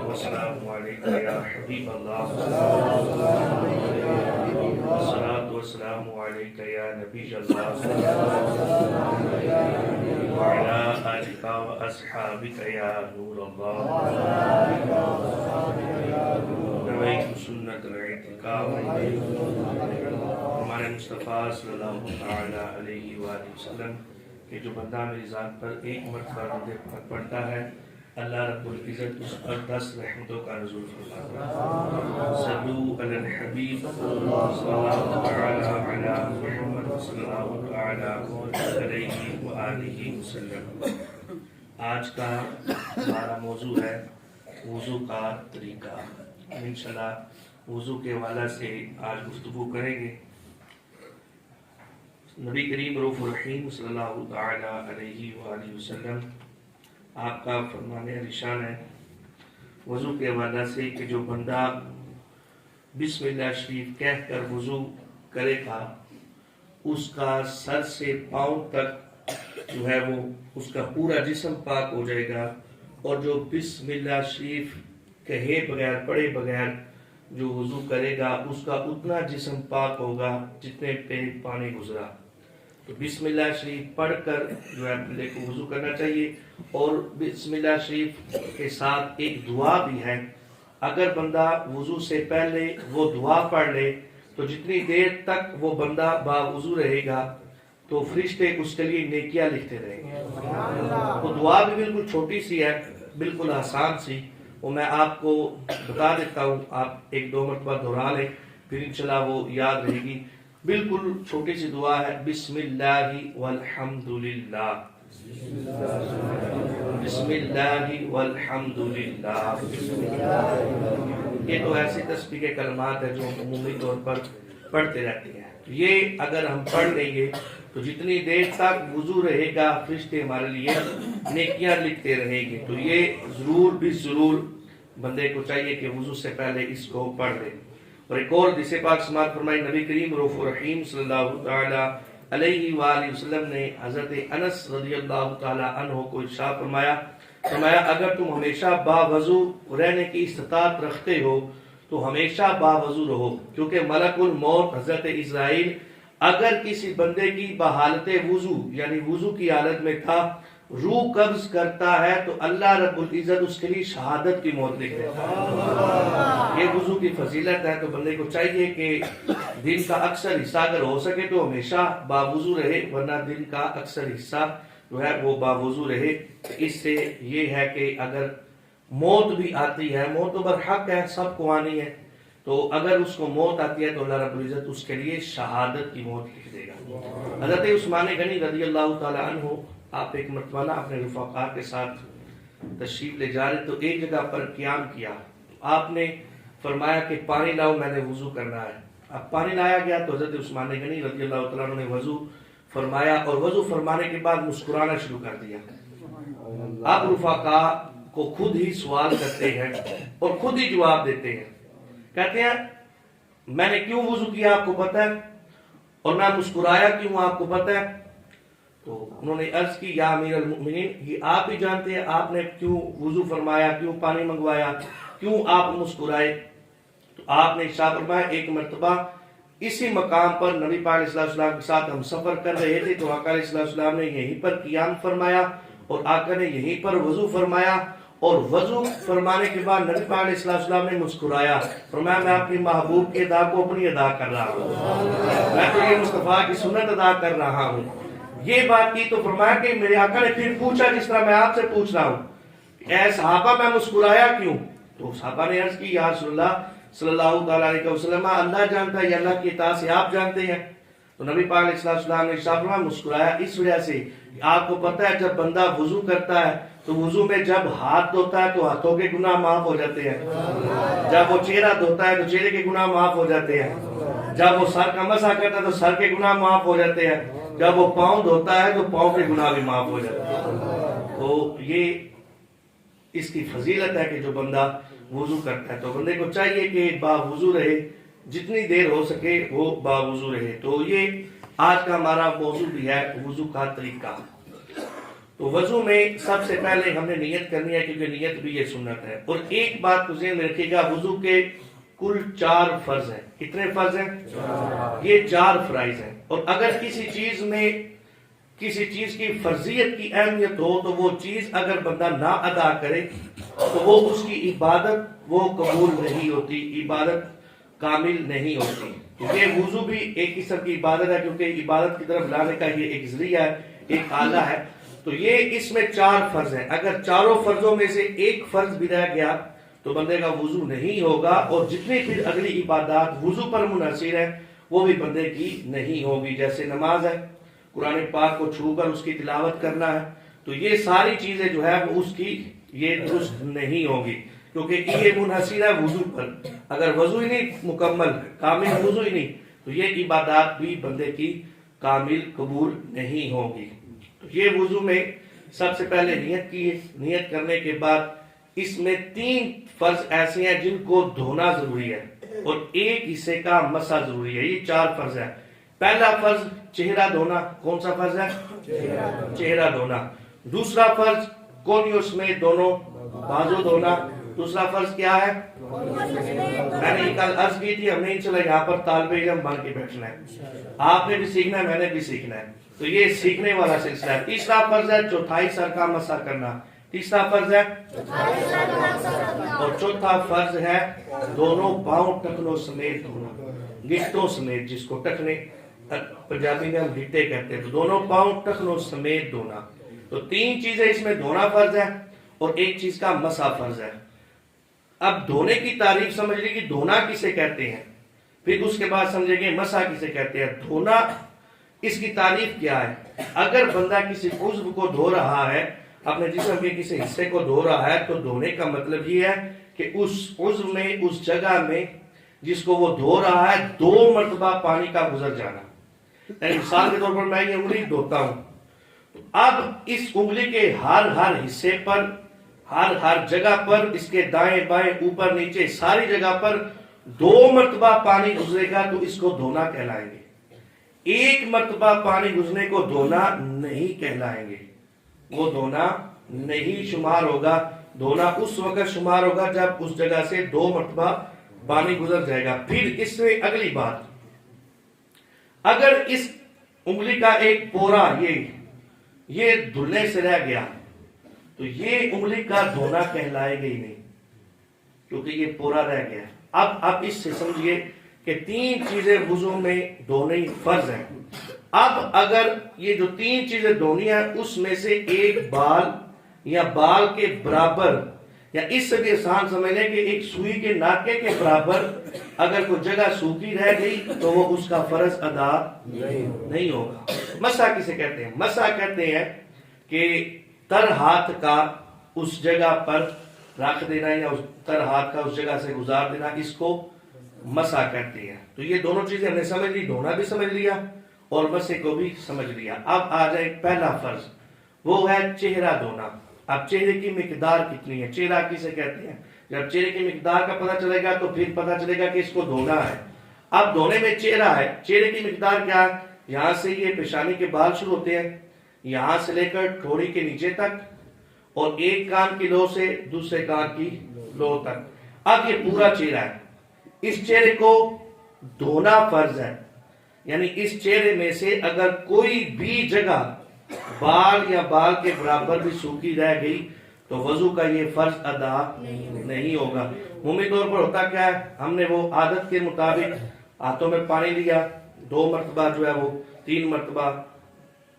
والسلام علیکہ یا حبیب اللہ، الصلاۃ والسلام علیکہ یا نبی اللہ، وعلی آلک واصحابک یا نور اللہ، نویت سنت الاعتکاف۔ ہمارے مصطفیٰ صلی اللہ تعالیٰ علیہ وآلہ وسلم کہ جو بندہ میری ذات پر ایک مرتبہ درود پاک پڑھتا ہے، اللہ رب العزت اس پر 10 رحمتوں کا نزول فرماتا ہے۔ صلو علی الحبیب صلی اللہ تعالی علی محمد صلی اللہ تعالی علیہ وآلہ وسلم۔ آج کا ہمارا موضوع ہے وضو کا طریقہ۔ انشاءاللہ وضو کے حوالے سے آج گفتگو کریں گے۔ نبی کریم رؤوف الرحیم صلی اللہ تعالی علیہ وآلہ وسلم آپ کا فرمان ارشاد ہے وضو کے حوالے سے کہ جو بندہ بسم اللہ شریف کہہ کر وضو کرے گا، اس کا سر سے پاؤں تک جو ہے وہ اس کا پورا جسم پاک ہو جائے گا، اور جو بسم اللہ شریف کہے بغیر پڑھے بغیر جو وضو کرے گا اس کا اتنا جسم پاک ہوگا جتنے پہ پانی گزرا۔ تو بسم اللہ شریف پڑھ کر جو ہے بندے کو وضو کرنا چاہیے، اور بسم اللہ شریف کے ساتھ ایک دعا بھی ہے۔ اگر بندہ وضو سے پہلے وہ دعا پڑھ لے تو جتنی دیر تک وہ بندہ باوضو رہے گا تو فرشتے اس کے لیے نیکیاں لکھتے رہیں گے۔ وہ دعا بھی بالکل چھوٹی سی ہے، بالکل آسان سی، وہ میں آپ کو بتا دیتا ہوں، آپ 1-2 مرتبہ دہرا لیں، پھر انشاءاللہ وہ یاد رہے گی۔ بالکل چھوٹی سی دعا ہے، بسم اللہ والحمدللہ، بسم اللہ والحمدللہ۔ یہ تو ایسی تسبیح کے کلمات ہیں جو ہم عمومی طور پر پڑھتے رہتے ہیں۔ یہ اگر ہم پڑھ لیں گے تو جتنی دیر تک وضو رہے گا فرشتے ہمارے لیے نیکیاں لکھتے رہیں گے۔ تو یہ ضرور بھی ضرور بندے کو چاہیے کہ وضو سے پہلے اس کو پڑھ لے۔ اور ایک اور حدیث پاک سماعت فرمائی، نبی کریم رؤوف الرحیم صلی اللہ تعالی علیہ وآلہ وسلم نے حضرت انس رضی اللہ تعالی عنہ کو ارشاد فرمایا اگر تم ہمیشہ باوضو رہنے کی استطاعت رکھتے ہو تو ہمیشہ باوضو رہو، کیونکہ ملک الموت حضرت اسرائیل اگر کسی بندے کی بحالت وضو یعنی وضو کی حالت میں تھا روح قبض کرتا ہے تو اللہ رب العزت اس کے لیے شہادت کی موت لکھ دیتا ہے۔ یہ وضو کی فضیلت ہے، تو بندے کو چاہیے کہ دن کا اکثر حصہ اگر ہو سکے تو ہمیشہ باوضو رہے، ورنہ دن کا اکثر حصہ جو ہے وہ باوضو رہے۔ اس سے یہ ہے کہ اگر موت بھی آتی ہے، موت تو برحق ہے، سب کو آنی ہے، تو اگر اس کو موت آتی ہے تو اللہ رب العزت اس کے لیے شہادت کی موت لکھ دے گا۔ حضرت عثمان غنی رضی اللہ تعالی عنہ آپ ایک مرتبہ اپنے رفقا کے ساتھ تشریف لے جا رہے تو ایک جگہ پر قیام کیا، آپ نے فرمایا کہ پانی لاؤ، میں نے وضو کرنا ہے۔ اب پانی لایا گیا تو حضرت عثمان غنی رضی اللہ تعالیٰ عنہ نے وضو فرمایا، اور وضو فرمانے کے بعد مسکرانا شروع کر دیا۔ آپ رفقا کو خود ہی سوال کرتے ہیں اور خود ہی جواب دیتے ہیں، کہتے ہیں میں نے کیوں وضو کیا آپ کو پتہ ہے، اور میں مسکرایا کیوں آپ کو پتہ ہے؟ تو انہوں نے عرض کی یا امیر المؤمنین، یہ آپ ہی جانتے ہیں آپ نے کیوں وضو فرمایا، کیوں پانی منگوایا، کیوں آپ مسکرائے؟ تو آپ نے ارشاد فرمایا ایک مرتبہ اسی مقام پر نبی پاک علیہ السلام کے ساتھ ہم سفر کر رہے تھے تو آقا علیہ السلام نے یہیں پر قیام فرمایا اور آقا نے یہیں پر وضو فرمایا، اور وضو فرمانے کے بعد نبی پاک علیہ السلام نے مسکرایا، فرمایا میں اپنی محبوب کی ادا کو اپنی ادا کر رہا ہوں، میں تو یہ مصطفیٰ کی سنت ادا کر رہا ہوں۔ یہ بات کی تو فرمایا کہ میرے آقا نے پھر پوچھا جس طرح میں آپ سے پوچھ رہا ہوں، اے صحابہ میں مسکرایا کیوں؟ تو صحابہ نے عرض کی یا رسول اللہ صلی اللہ تعالیٰ علیہ وسلم اللہ جانتا ہے، یہ اللہ کی اطاعت سے آپ جانتے ہیں۔ تو نبی پاک علیہ السلام نے ارشاد فرمایا مسکرایا اس وجہ سے آپ کو پتہ ہے جب بندہ وضو کرتا ہے تو وضو میں جب ہاتھ دھوتا ہے تو ہاتھوں کے گناہ معاف ہو جاتے ہیں، جب وہ چہرہ دھوتا ہے تو چہرے کے گناہ معاف ہو جاتے ہیں، جب وہ سر کا مسح کرتا ہے تو سر کے گناہ معاف ہو جاتے ہیں، جب وہ پاؤں دھوتا ہے تو پاؤں کے گناہ بھی معاف ہو جاتے ہیں۔ تو یہ اس کی فضیلت ہے کہ جو بندہ وضو کرتا ہے تو بندے کو چاہیے کہ باوضو رہے، جتنی دیر ہو سکے وہ باوضو رہے۔ تو یہ آج کا ہمارا موضوع بھی ہے وضو کا طریقہ۔ تو وضو میں سب سے پہلے ہم نے نیت کرنی ہے، کیونکہ نیت بھی یہ سنت ہے. اور ایک بات کو ذہن میں رکھیے گا، وضو کے کل 4 فرض ہیں. کتنے فرض ہیں؟ یہ 4 فرائض ہیں. اور اگر کسی چیز میں کسی چیز کی فرضیت کی اہمیت ہو تو وہ چیز اگر بندہ نہ ادا کرے تو وہ اس کی عبادت وہ قبول نہیں ہوتی، عبادت کامل نہیں ہوتی. یہ وضو بھی ایک قسم کی عبادت ہے، کیونکہ عبادت کی طرف لانے کا یہ ایک ذریعہ ہے، ایک آلہ ہے. تو یہ اس میں 4 فرض ہیں. اگر چاروں فرضوں میں سے ایک فرض بھی رہ گیا تو بندے کا وضو نہیں ہوگا، اور جتنی پھر اگلی عبادات وضو پر منحصر ہیں وہ بھی بندے کی نہیں ہوگی. جیسے نماز ہے، قرآن پاک کو چھو کر اس کی تلاوت کرنا ہے، تو یہ ساری چیزیں جو ہے وہ اس کی یہ درست نہیں ہوگی، کیونکہ یہ منحصر ہے وضو پر. اگر وضو ہی نہیں مکمل کامل وضو ہی نہیں تو یہ عبادات بھی بندے کی کامل قبول نہیں ہوگی. تو یہ وضو میں سب سے پہلے نیت کی ہے. نیت کرنے کے بعد اس میں 3 فرض ایسے ہیں جن کو دھونا ضروری ہے، اور ایک حصے کا مسح ضروری ہے. یہ 4 فرض ہیں. پہلا فرض چہرہ دھونا. کون سا فرض ہے؟ چہرہ دھونا. دوسرا فرض کونیوس میں دونوں بازو دھونا. دوسرا فرض کیا ہے؟ میں نے کل عرض کی تھی، ہم نے انشاءاللہ یہاں پر طالب علم بن کے بیٹھنا ہے. آپ نے بھی سیکھنا ہے، میں نے بھی سیکھنا ہے. تو یہ سیکھنے والا سلسلہ ہے. تیسرا فرض ہے چوتھائی سر کا مسح کرنا. تیسرا فرض ہے، اور چوتھا فرض ہے دونوں پاؤں ٹخنوں سمیت دھونا، گھٹوں سمیت، جس کو ٹخنے پنجابی میں ہم گھٹے کہتے ہیں. تو دونوں پاؤں ٹخنوں سمیت دھونا. تو 3 چیزیں اس میں دھونا فرض ہے اور ایک چیز کا مسح فرض ہے. اب دھونے کی تعریف سمجھ لی کہ دھونا کسے کہتے ہیں، پھر اس کے بعد سمجھیں گے مسح کسے کہتے ہیں. دھونا اس کی تعریف کیا ہے؟ اگر بندہ کسی عضو کو دھو رہا ہے، اپنے جسم کے کسی حصے کو دھو رہا ہے، تو دھونے کا مطلب یہ ہے کہ اس عضو میں، اس جگہ میں جس کو وہ دھو رہا ہے 2 مرتبہ پانی کا گزر جانا. مثال کے طور پر میں یہ انگلی دھوتا ہوں، اب اس انگلی کے ہر حصے پر، ہر جگہ پر، اس کے دائیں بائیں اوپر نیچے ساری جگہ پر 2 مرتبہ پانی گزرے گا تو اس کو دھونا کہلائیں گے. 1 مرتبہ پانی گزرنے کو دھونا نہیں کہلائیں گے، وہ دھونا نہیں شمار ہوگا. دھونا اس وقت شمار ہوگا جب اس جگہ سے 2 مرتبہ پانی گزر جائے گا. پھر اس میں اگلی بات، اگر اس انگلی کا ایک پورا یہ دھلنے سے رہ گیا تو یہ انگلی کا دھونا کہلائے گا ہی نہیں، کیونکہ یہ پورا رہ گیا. اب اس سے سمجھئے کہ 3 چیزیں وضو میں دھونی فرض ہیں. اب اگر یہ جو 3 چیزیں دھونی ہیں اس میں سے ایک بال یا بال کے برابر، یا اس سے بھی آسان سمجھ لیں کہ ایک سوئی کے ناکے کے برابر اگر کوئی جگہ سوکھی رہ گئی تو وہ اس کا فرض ادا نہیں ہوگا. مسح کسے کہتے ہیں؟ مسح کہتے ہیں کہ تر ہاتھ کا اس جگہ پر رکھ دینا، یا اس تر ہاتھ کا اس جگہ سے گزار دینا، اس کو مسح کہتے ہیں. تو یہ دونوں چیزیں ہم نے سمجھ لی، دھونا بھی سمجھ لیا اور مسح کو بھی سمجھ لیا. اب آ جائے پہلا فرض، وہ ہے چہرہ دھونا. اب چہرے کی مقدار کتنی ہے، چہرہ کسے کہتے ہیں؟ جب چہرے کی مقدار کا پتہ چلے گا تو پھر پتہ چلے گا کہ اس کو دھونا ہے. اب دھونے میں چہرہ ہے، چہرے کی مقدار کیا ہے؟ یہاں سے یہ پیشانی کے بال شروع ہوتے ہیں، یہاں سے لے کر ٹھوڑی کے نیچے تک، اور ایک کان کی لو سے دوسرے کان کی لو تک. اب یہ پورا چہرہ ہے، اس چہرے کو دھونا فرض ہے. یعنی اس چہرے میں سے اگر کوئی بھی جگہ بال یا بال کے برابر بھی سوکھی رہ گئی تو وضو کا یہ فرض ادا نہیں ہوگا. عمومی طور پر ہوتا کیا ہے، ہم نے وہ عادت کے مطابق ہاتھوں میں پانی لیا، 2 مرتبہ جو ہے وہ 3 مرتبہ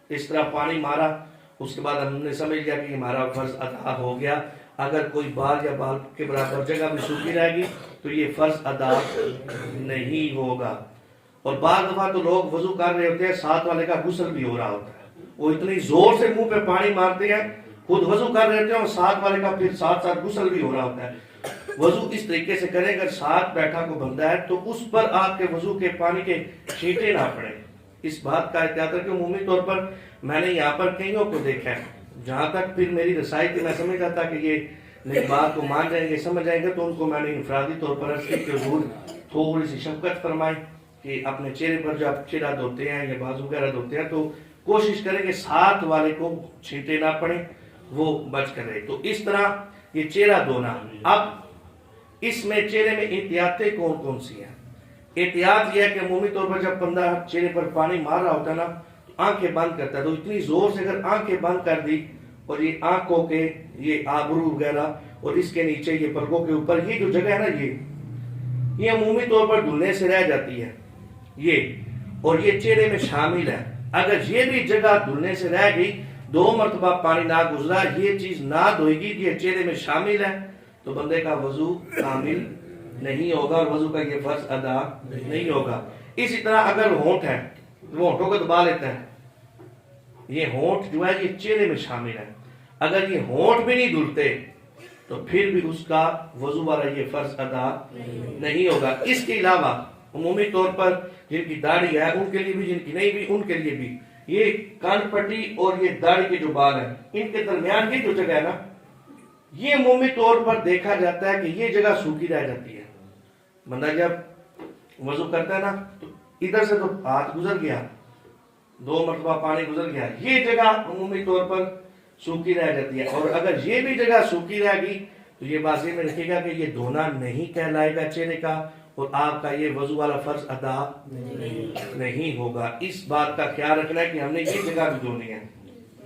اس طرح پانی مارا، اس کے بعد ہم نے سمجھ لیا کہ ہمارا فرض ادا ہو گیا. اگر کوئی بال یا بال کے برابر جگہ بھی سوکھی رہ گی تو یہ فرض ادا نہیں ہوگا. اور بعض دفعہ تو لوگ وضو کر رہے ہوتے ہیں، ساتھ والے کا غسل بھی ہو رہا ہوتا ہے، وہ اتنی زور سے منہ پہ پانی مارتے ہیں، خود وضو کر رہے ہوتے ہیں اور ساتھ والے کا پھر ساتھ غسل بھی ہو رہا ہوتا ہے. وضو اس طریقے سے کریں، اگر ساتھ بیٹھا کو بندہ ہے تو اس پر آپ کے وضو کے پانی کے چھینٹے نہ پڑیں. اس بات کا احتیاط ہے کہ عمومی طور پر میں نے یہاں پر کئیوں کو دیکھا ہے، جہاں تک پھر میری رسائی تھی میں سمجھتا تھا کہ یہ میری بات کو مان جائیں گے، سمجھ جائیں گے، تو ان کو میں نے انفرادی طور پر عرض کی کہ حضور تھوڑی سی شفقت فرمائیں کہ اپنے چہرے پر جو آپ چہرہ دھوتے ہیں یا بازو وغیرہ دھوتے ہیں تو کوشش کریں کہ ساتھ والے کو چھینٹے نہ پڑے، وہ بچ کر رہے. تو اس طرح یہ چہرہ دھونا. اب اس میں چہرے میں احتیاطیں کون کون سی ہیں؟ احتیاط یہ ہے کہ عمومی طور پر جب بندہ چہرے پر پانی مار رہا ہوتا ہے نا تو آنکھیں بند کرتا ہے. تو اتنی زور سے اگر آنکھیں بند کر دی اور یہ آنکھوں کے یہ آبرو وغیرہ اور اس کے نیچے یہ پلکوں کے اوپر یہ جو جگہ ہے نا یہ عمومی طور پر دھلنے سے رہ جاتی ہے یہ، اور یہ چہرے میں شامل ہے. اگر یہ بھی جگہ دھلنے سے رہ گئی، 2 مرتبہ پانی نہ گزرا، یہ چیز نہ دھوئے گی، یہ چہرے میں شامل ہے، تو بندے کا وضو کامل نہیں ہوگا اور وضو کا یہ فرض ادا نہیں ہوگا. اسی طرح اگر ہونٹ ہے، وہ ہونٹوں کو دبا لیتا ہے، یہ ہونٹ جو ہے یہ چہرے میں شامل ہے، اگر یہ ہونٹ بھی نہیں دھلتے تو پھر بھی اس کا وضو والا یہ فرض ادا نہیں ہوگا. اس کے علاوہ عمومی طور پر جن کی داڑھی ہے ان کے لیے بھی، جن کی نہیں بھی ان کے لیے بھی، یہ کان پٹی اور یہ داڑھی کے جو بال ہیں ان کے درمیان کی جو جگہ ہے نا، یہ عمومی طور پر دیکھا جاتا ہے کہ یہ جگہ سوکھی رہ جاتی ہے. بندہ جب وضو کرتا ہے نا تو ادھر سے تو ہاتھ گزر گیا، 2 مرتبہ پانی گزر گیا، یہ جگہ عمومی طور پر سوکھی رہ جاتی ہے. اور اگر یہ بھی جگہ سوکھی رہ گئی تو یہ بات میں رکھے گا کہ یہ دھونا نہیں کہلائے گا چہرے کا، اور آپ کا یہ وضو والا فرض ادا نہیں ہوگا. اس بات کا خیال رکھنا ہے کہ ہم نے یہ جگہ بھی دھونی ہے.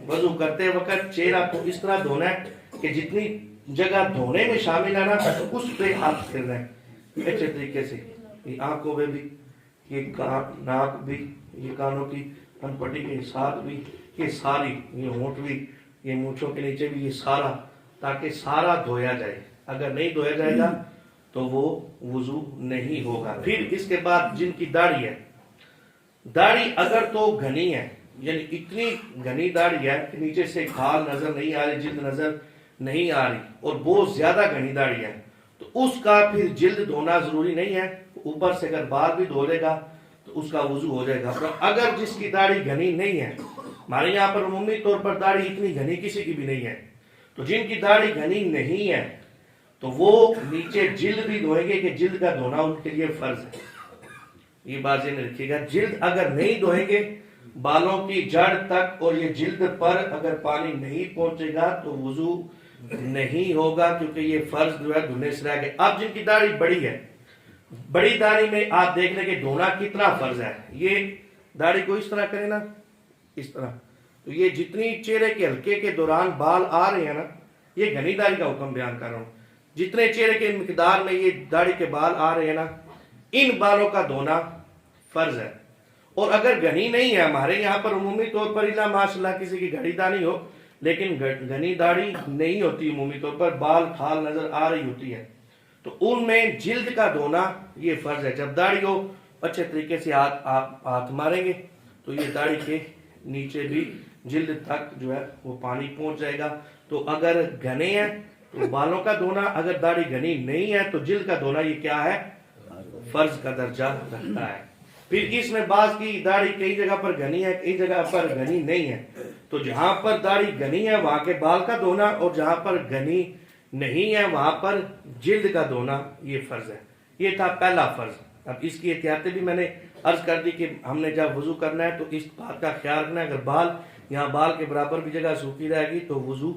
وضو کرتے وقت چہرہ کو اس طرح دھونا ہے کہ جتنی جگہ دھونے میں شامل ہے نا اس پہ ہاتھ پھر رہے ہیں اچھے طریقے سے. یہ آنکھوں میں بھی، یہ ناک بھی، یہ کانوں کی کان پٹی کے ساتھ بھی، یہ ساری، یہ ہونٹ بھی، یہ مونچھوں کے نیچے بھی، یہ سارا، تاکہ سارا دھویا جائے. اگر نہیں دھویا جائے گا تو وہ وضو نہیں ہوگا. پھر اس کے بعد جن کی داڑھی ہے، داڑھی اگر تو گھنی ہے، یعنی اتنی گھنی داڑھی ہے کہ نیچے سے کھال نظر نہیں آ رہی، جلد نظر نہیں آ رہی، اور بہت زیادہ گھنی داڑھی ہے، تو اس کا پھر جلد دھونا ضروری نہیں ہے. اوپر سے اگر بال بھی دھو لے گا تو اس کا وضو ہو جائے گا. اگر جس کی داڑھی گھنی نہیں ہے، ہمارے یہاں پر عمومی طور پر داڑھی اتنی گھنی کسی کی بھی نہیں ہے، تو جن کی داڑھی گھنی نہیں ہے تو وہ نیچے جلد بھی دھوئیں گے کہ جلد کا دھونا ان کے لیے فرض ہے. یہ بات ذہن میں رکھیے گا. جلد اگر نہیں دھوئیں گے، بالوں کی جڑ تک اور یہ جلد پر اگر پانی نہیں پہنچے گا تو وضو نہیں ہوگا، کیونکہ یہ فرض جو ہے دھونے سے رہ گئے. اب جن کی داڑھی بڑی ہے، بڑی داڑھی میں آپ دیکھ لیں کہ دھونا کتنا فرض ہے. یہ داڑھی کو اس طرح کرے نا، اس طرح، تو یہ جتنی چہرے کے حلقے کے دوران بال آ رہے ہیں نا، یہ گھنی داڑھی کا حکم بیان کر رہا ہوں. جتنے چہرے کے مقدار میں یہ داڑھی کے بال آ رہے ہیں نا، ان بالوں کا دھونا فرض ہے. اور اگر گھنی نہیں ہے، ہمارے یہاں پر عمومی طور پر الا ماشاءاللہ کسی کی گھڑی داڑھی ہو لیکن گھنی داڑھی نہیں ہوتی، عمومی طور پر بال کھال نظر آ رہی ہوتی ہے، تو ان میں جلد کا دھونا یہ فرض ہے. جب داڑھی ہو اچھے طریقے سے ہاتھ ماریں گے تو یہ داڑھی کے نیچے بھی جلد تک جو ہے وہ پانی پہنچ جائے گا. تو اگر گھنے ہیں تو بالوں کا دھونا، اگر داڑھی گھنی نہیں ہے تو جلد کا دھونا یہ کیا ہے؟ فرض کا درجہ رکھتا ہے. پھر اس میں بعض کی داڑھی کئی جگہ پر گھنی ہے، کئی جگہ پر گھنی نہیں ہے، تو جہاں پر داڑھی گھنی ہے وہاں کے بال کا دھونا، اور جہاں پر گھنی نہیں ہے وہاں پر جلد کا دھونا یہ فرض ہے. یہ تھا پہلا فرض. اب اس کی احتیاطیں بھی میں نے عرض کر دی کہ ہم نے جب وضو کرنا ہے تو اس بات کا خیال رکھنا ہے، اگر بال یہاں بال کے برابر بھی جگہ سوکھی رہے گی تو وضو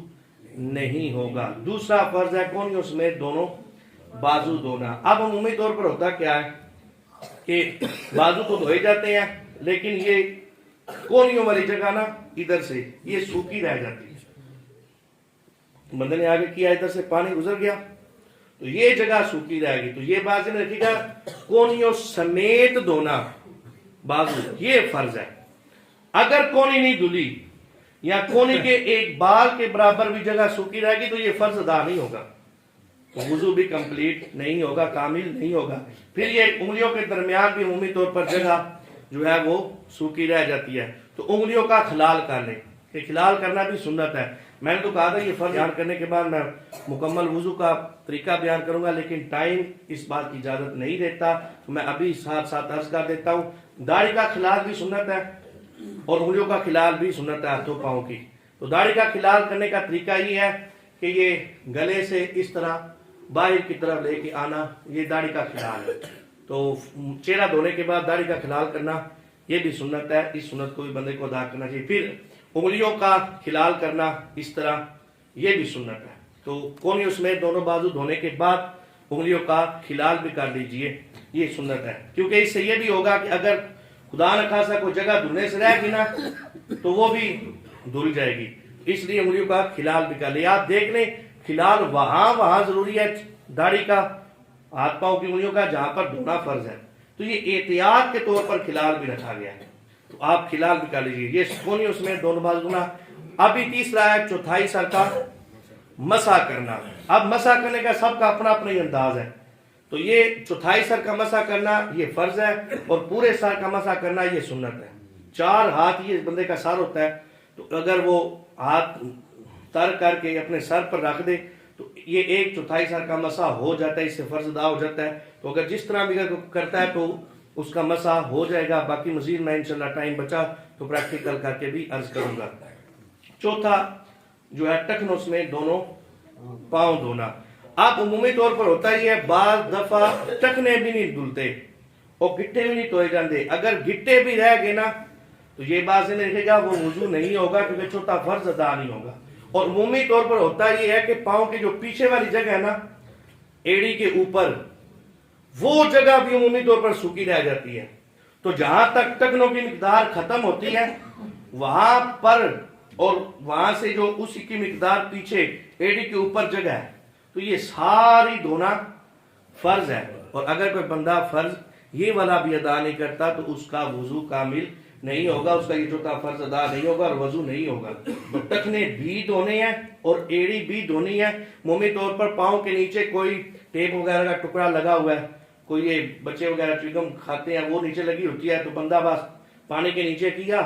نہیں ہوگا. دوسرا فرض ہے کونیوں سمیت دونوں بازو دھونا. اب عمومی طور پر ہوتا کیا ہے کہ بازو تو دھوئے جاتے ہیں لیکن یہ کونیوں والی جگہ نا ادھر سے یہ سوکھی رہ جاتی ہے. بندے نے آگے کیا، ادھر سے پانی گزر گیا تو یہ جگہ سوکھی رہے گی. تو یہ بات ذہن رکھیے گا، کونیوں سمیت دھونا بازو یہ فرض ہے. اگر کونی نہیں دھلی یا کونی کے ایک بال کے برابر بھی جگہ سوکھی رہے گی تو یہ فرض ادا نہیں ہوگا، وضو بھی کمپلیٹ نہیں ہوگا، کامل نہیں ہوگا. پھر یہ انگلیوں کے درمیان بھی عمومی طور پر جگہ جو ہے وہ سوکھی رہ جاتی ہے تو انگلیوں کا خلال کر لیں. کہ خلال کرنا بھی سنت ہے. میں نے تو کہا تھا یہ فرض بیان کرنے کے بعد میں مکمل وضو کا طریقہ بیان کروں گا، لیکن ٹائم اس بات کی اجازت نہیں دیتا تو میں ابھی ساتھ ساتھ عرض کر دیتا ہوں. داڑھی کا خلال بھی سنت ہے اور انگلیوں کا خلال بھی سنت ہے ہاتھوں پاؤں کی. تو داڑھی کا خلال کرنے کا طریقہ یہ ہے کہ یہ گلے سے اس طرح باہر کی طرف لے کے آنا، یہ داڑھی کا خلال ہے. تو چہرہ دھونے کے بعد داڑھی کا خلال کرنا یہ بھی سنت ہے، اس سنت کو بھی بندے کو ادا کرنا چاہیے۔ پھر انگلیوں کا کھلال کرنا اس طرح، یہ بھی سنت ہے۔ تو کونی اس میں دونوں بازو دھونے کے بعد انگلیوں کا کھلال بھی کر لیجئے، یہ سنت ہے، کیونکہ اس سے یہ بھی ہوگا کہ اگر خدا نہ خاصا کوئی جگہ دھلنے سے رہ گی نا تو وہ بھی دھل جائے گی، اس لیے انگلیوں کا کھلال بھی کر لیں۔ آپ دیکھ لیں کھلال وہاں ضروری ہے داڑھی کا، ہاتھ پاؤں کی انگلیوں کا، جہاں پر دھونا فرض ہے، تو یہ احتیاط کے طور پر کھلال بھی رکھا گیا ہے، تو آپ کھلال بھی کر لیجئے۔ یہ کونی اس میں دونوں بازو دھونا۔ ابھی تیسرا ہے چوتھائی سر کا مسح کرنا۔ اب مسح کرنے کا سب کا اپنا اپنا ہی انداز ہے، تو یہ چوتھائی سر کا مسح کرنا یہ فرض ہے، اور پورے سر کا مسح کرنا یہ سنت ہے۔ 4 ہاتھ یہ بندے کا سر ہوتا ہے، تو اگر وہ ہاتھ تر کر کے اپنے سر پر رکھ دے تو یہ 1/4 سر کا مسح ہو جاتا ہے، اس سے فرض ادا ہو جاتا ہے۔ تو اگر جس طرح بھی کرتا ہے تو اس کا مسح ہو جائے گا۔ باقی مزید میں انشاءاللہ ٹائم بچا تو پریکٹیکل کر کے بھی عرض کروں گا۔ چوتھا جو ہے ٹخنوں میں دونوں پاؤں دھونا۔ اب عمومی طور پر ہوتا ہی ہے، بعض دفعہ ٹخنے بھی نہیں دھلتے اور گٹے بھی نہیں دھوئے جاندے۔ اگر گٹے بھی رہ گئے نا تو یہ بات سے دیکھے گا وہ وضو نہیں ہوگا، کیونکہ چوتھا فرض ادا نہیں ہوگا۔ اور عمومی طور پر ہوتا یہ ہے کہ پاؤں کی جو پیچھے والی جگہ ہے نا، ایڑی کے اوپر، وہ جگہ بھی عمومی طور پر سوکھی رہ جاتی ہے۔ تو جہاں تک ٹخنوں کی مقدار ختم ہوتی ہے وہاں پر، اور وہاں سے جو اسی کی مقدار پیچھے ایڑی کے اوپر جگہ ہے، تو یہ ساری دھونا فرض ہے۔ اور اگر کوئی بندہ فرض یہ والا بھی ادا نہیں کرتا تو اس کا وضو کامل نہیں ہوگا، اس کا یہ چوتھا فرض ادا نہیں ہوگا اور وضو نہیں ہوگا۔ تو ٹخنے بھی دھونے ہیں اور ایڑی بھی دھونی ہے۔ عمومی طور پر پاؤں کے نیچے کوئی ٹیپ وغیرہ کا ٹکڑا لگا ہوا ہے، کوئی یہ بچے وغیرہ چوئنگم کھاتے ہیں وہ نیچے لگی ہوتی ہے، تو بندہ بس پانی کے نیچے کیا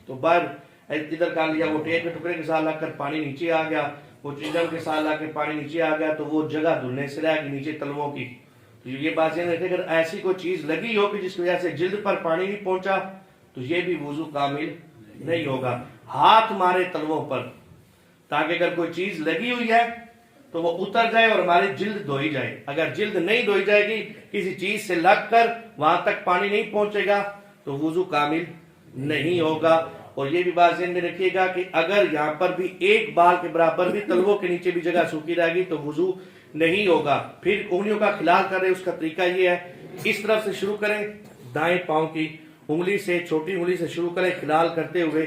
تو باہر ادھر کر لیا، وہ ٹیپ کے ٹکڑے کے ساتھ لگ کر پانی نیچے آ گیا، وہ چوئنگم کے ساتھ لگ کے پانی نیچے آ گیا، تو وہ جگہ دھلنے سے رہ گئی نیچے تلووں کی۔ تو یہ بات یہ اگر ایسی کوئی چیز لگی ہو کہ جس کی وجہ سے جلد پر پانی نہیں پہنچا تو یہ بھی وضو کامل نہیں ہوگا۔ ہاتھ مارے تلووں پر تاکہ اگر کوئی چیز لگی ہوئی ہے تو وہ اتر جائے اور ہماری جلد دھوئی جائے۔ اگر جلد نہیں دھوئی جائے گی، کسی چیز سے لگ کر وہاں تک پانی نہیں پہنچے گا تو وضو کامل نہیں ہوگا۔ اور یہ بھی بات ذہن میں رکھیے گا کہ اگر یہاں پر بھی ایک بال کے برابر بھی تلووں کے نیچے بھی جگہ سوکھی رہے گی تو وضو نہیں ہوگا۔ پھر انگلیوں کا کھلال کریں، اس کا طریقہ یہ ہے، اس طرف سے شروع کریں، دائیں پاؤں کی انگلی سے، چھوٹی انگلی سے شروع کریں، کھلال کرتے ہوئے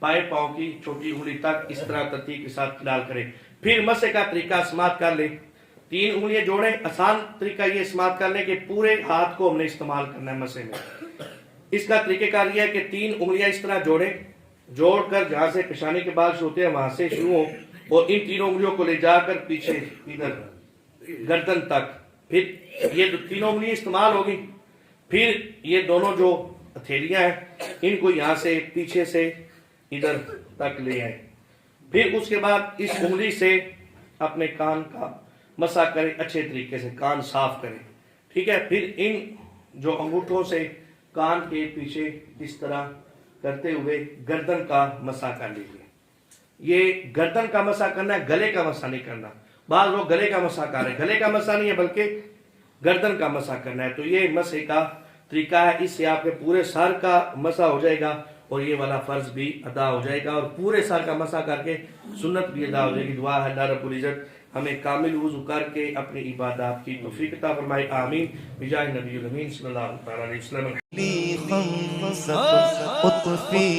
بائیں پاؤں کی چھوٹی انگلی تک اس طرح ترتیب کے ساتھ کھلال کریں۔ پھر مسح کا طریقہ سماعت کر لیں، 3 انگلیاں جوڑیں۔ آسان طریقہ یہ سماعت کر لیں کہ پورے ہاتھ کو ہم نے استعمال کرنا ہے مسح میں۔ اس کا طریقہ کار یہ ہے کہ 3 انگلیاں اس طرح جوڑیں، جوڑ کر جہاں سے پیشانی کے بال شروع ہوتے ہیں وہاں سے شروع ہوں، اور ان 3 انگلیوں کو لے جا کر پیچھے ادھر گردن تک، پھر یہ 3 انگلیاں استعمال ہوگی۔ پھر یہ دونوں جو ہتھیلیاں ہیں ان کو یہاں سے پیچھے سے ادھر تک لے آئیں۔ پھر اس کے بعد اس انگلی سے اپنے کان کا مسح کریں، اچھے طریقے سے کان صاف کریں، ٹھیک ہے۔ پھر ان جو انگوٹھوں سے کان کے پیچھے اس طرح کرتے ہوئے گردن کا مسح کر لیجیے۔ یہ گردن کا مسح کرنا ہے، گلے کا مسح نہیں کرنا۔ بعض لوگ گلے کا مسح کر رہے ہیں، گلے کا مسح نہیں ہے بلکہ گردن کا مسح کرنا ہے۔ تو یہ مسح کا طریقہ ہے، اس سے آپ کے پورے سر کا مسح ہو جائے گا اور یہ والا فرض بھی ادا ہو جائے گا، اور پورے سر کا مسح کر کے سنت بھی ادا ہو جائے گی۔ دعا ہے اللہ رب العزت ہمیں کامل وضو کر کے اپنی عبادات کی توفیق عطا فرمائے، آمین، بجاہ نبی الامین صلی اللہ علیہ وسلم۔ اطفی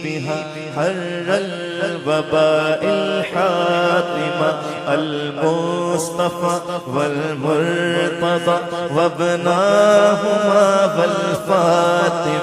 بها حر الوباء الحاطمة المصطفى والمرتضى وابناهما والفاطمة